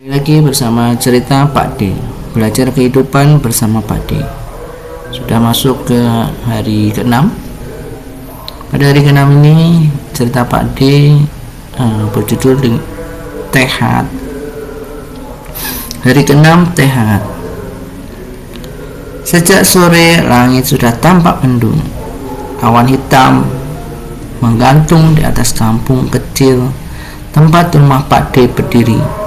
Lagi bersama cerita Pak D. Belajar kehidupan bersama Pak D. Sudah masuk ke hari ke-6. Pada hari ke-6 ini cerita Pak D berjudul Teh Hangat. Hari ke-6 teh hangat. Sejak sore langit sudah tampak mendung. Awan hitam menggantung di atas kampung kecil tempat rumah Pak D berdiri.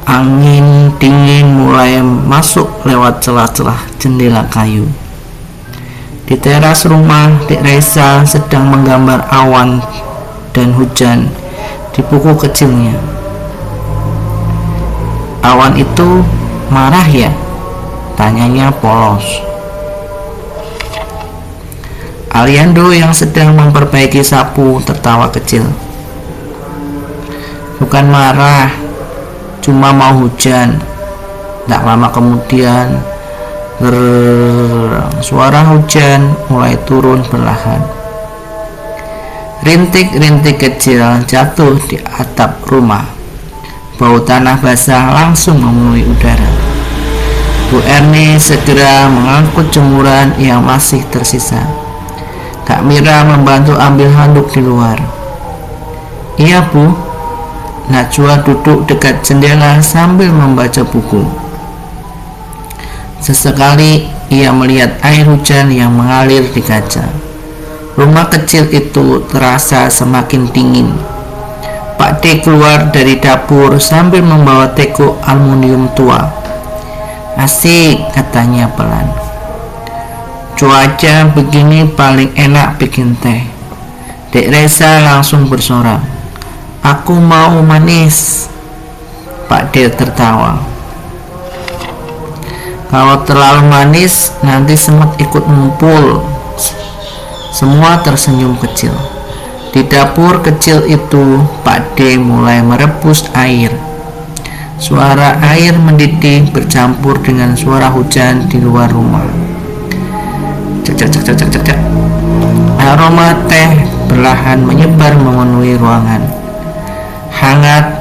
Angin dingin mulai masuk lewat celah-celah jendela kayu. Di teras rumah, Dek Reza sedang menggambar awan dan hujan di buku kecilnya. "Awan itu marah ya?" tanyanya polos. Aliando yang sedang memperbaiki sapu tertawa kecil. "Bukan marah, cuma mau hujan." Tak lama kemudian suara hujan mulai turun perlahan. Rintik-rintik kecil jatuh di atap rumah. Bau tanah basah langsung memenuhi udara. Bu Erni segera mengangkut jemuran yang masih tersisa. Kak Mira membantu ambil handuk di luar. "Iya, Bu." Najwa duduk dekat jendela sambil membaca buku. Sesekali ia melihat air hujan yang mengalir di kaca. Rumah kecil itu terasa semakin dingin. Pak D keluar dari dapur sambil membawa teko aluminium tua. "Asik," katanya pelan. "Cuaca begini paling enak bikin teh." Dek Reza langsung bersorak. "Aku mau manis." Pak D tertawa. "Kalau terlalu manis nanti semut ikut ngumpul." Semua tersenyum kecil. Di dapur kecil itu, Pak D mulai merebus air. Suara air mendidih bercampur dengan suara hujan di luar rumah. Cek cek cek cek cek cek. Aroma teh perlahan menyebar memenuhi ruangan. Hangat,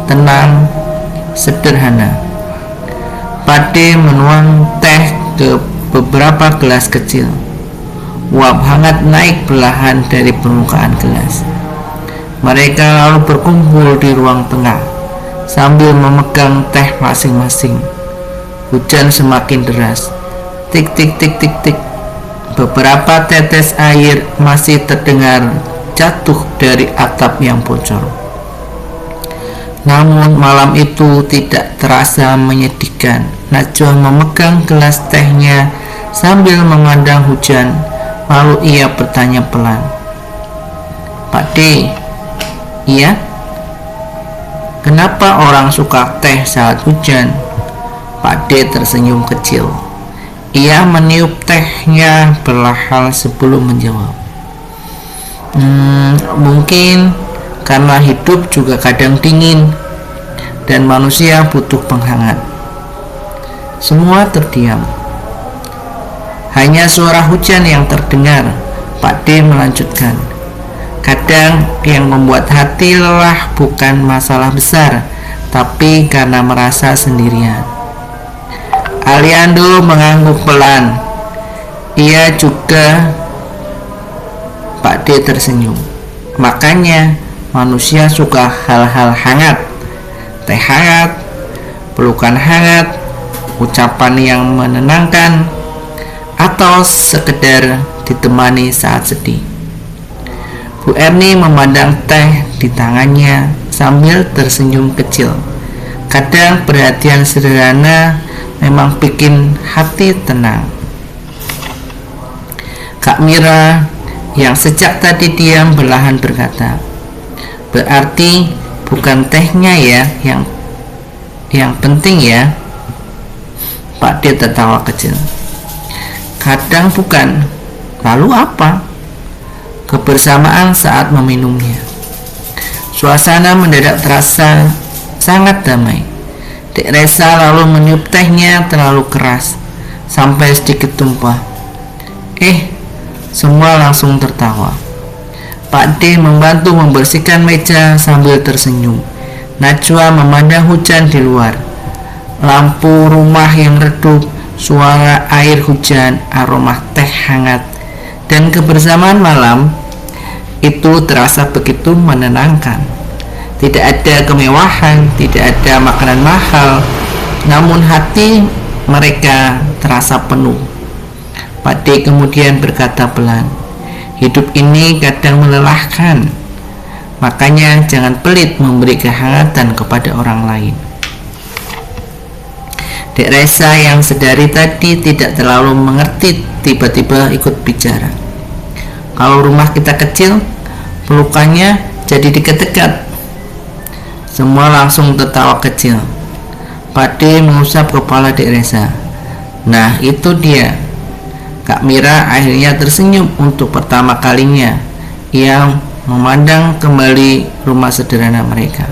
tenang, sederhana. Pak D menuang teh ke beberapa gelas kecil. Uap hangat naik perlahan dari permukaan gelas. Mereka lalu berkumpul di ruang tengah sambil memegang teh masing-masing. Hujan semakin deras. Tik tik tik tik tik. Beberapa tetes air masih terdengar jatuh dari atap yang bocor. Namun malam itu tidak terasa menyedihkan. Najwa memegang gelas tehnya sambil memandang hujan. Lalu ia bertanya pelan, "Pak D, iya? Kenapa orang suka teh saat hujan?" Pak D tersenyum kecil. Ia meniup tehnya perlahan sebelum menjawab. Mungkin karena hidup juga kadang dingin dan manusia butuh penghangat." Semua terdiam. Hanya suara hujan yang terdengar. Pak D melanjutkan, "Kadang yang membuat hati lelah bukan masalah besar, tapi karena merasa sendirian." Aliando mengangguk pelan. Ia juga. Pak D tersenyum. "Makanya manusia suka hal-hal hangat. Teh hangat, pelukan hangat, ucapan yang menenangkan, atau sekedar ditemani saat sedih." Bu Erni memandang teh di tangannya sambil tersenyum kecil. Kadang perhatian sederhana memang bikin hati tenang. Kak Mira yang sejak tadi diam perlahan berkata, "Berarti bukan tehnya ya yang penting ya?" Pak D tertawa kecil. "Kadang bukan. Lalu apa?" "Kebersamaan saat meminumnya." Suasana mendadak terasa sangat damai. Dek Reza lalu meniup tehnya terlalu keras sampai sedikit tumpah. Semua langsung tertawa. Pak D membantu membersihkan meja sambil tersenyum. Najwa memandang hujan di luar, lampu rumah yang redup, suara air hujan, aroma teh hangat, dan kebersamaan malam itu terasa begitu menenangkan. Tidak ada kemewahan, tidak ada makanan mahal, namun hati mereka terasa penuh. Pak D kemudian berkata pelan, hidup ini kadang melelahkan, makanya jangan pelit memberi kehangatan kepada orang lain. Dek Resa yang sedari tadi tidak terlalu mengerti tiba-tiba ikut bicara. Kalau rumah kita kecil, pelukannya jadi dekat-dekat. Semua langsung tertawa kecil. Pak D mengusap kepala Dek Resa. Nah, itu dia. Kak Mira akhirnya tersenyum untuk pertama kalinya. Ia memandang kembali rumah sederhana mereka.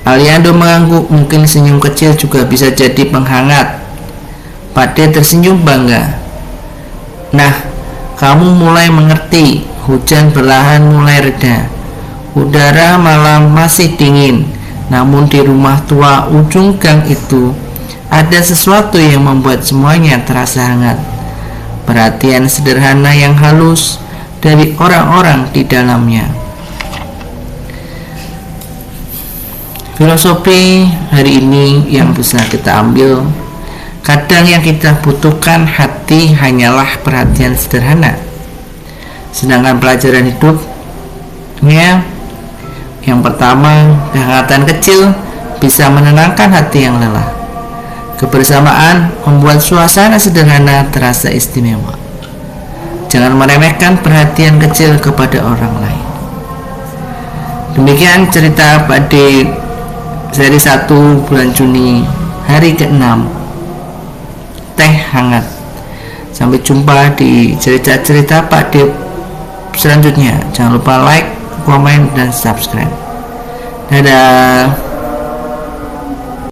Aliando mengangguk, mungkin senyum kecil juga bisa jadi penghangat. Pak D tersenyum bangga. Nah, kamu mulai mengerti. Hujan perlahan mulai reda. Udara malam masih dingin, namun di rumah tua ujung gang itu ada sesuatu yang membuat semuanya terasa hangat. Perhatian sederhana yang halus dari orang-orang di dalamnya. Filosofi hari ini yang bisa kita ambil, kadang yang kita butuhkan hati hanyalah perhatian sederhana. Sedangkan pelajaran hidupnya, yang pertama, kehangatan kecil bisa menenangkan hati yang lelah. Kebersamaan membuat suasana sederhana terasa istimewa. Jangan meremehkan perhatian kecil kepada orang lain. Demikian cerita Pak D seri 1 bulan Juni, hari ke-6, teh hangat. Sampai jumpa di cerita-cerita Pak D selanjutnya. Jangan lupa like, komen, dan subscribe. Dadah.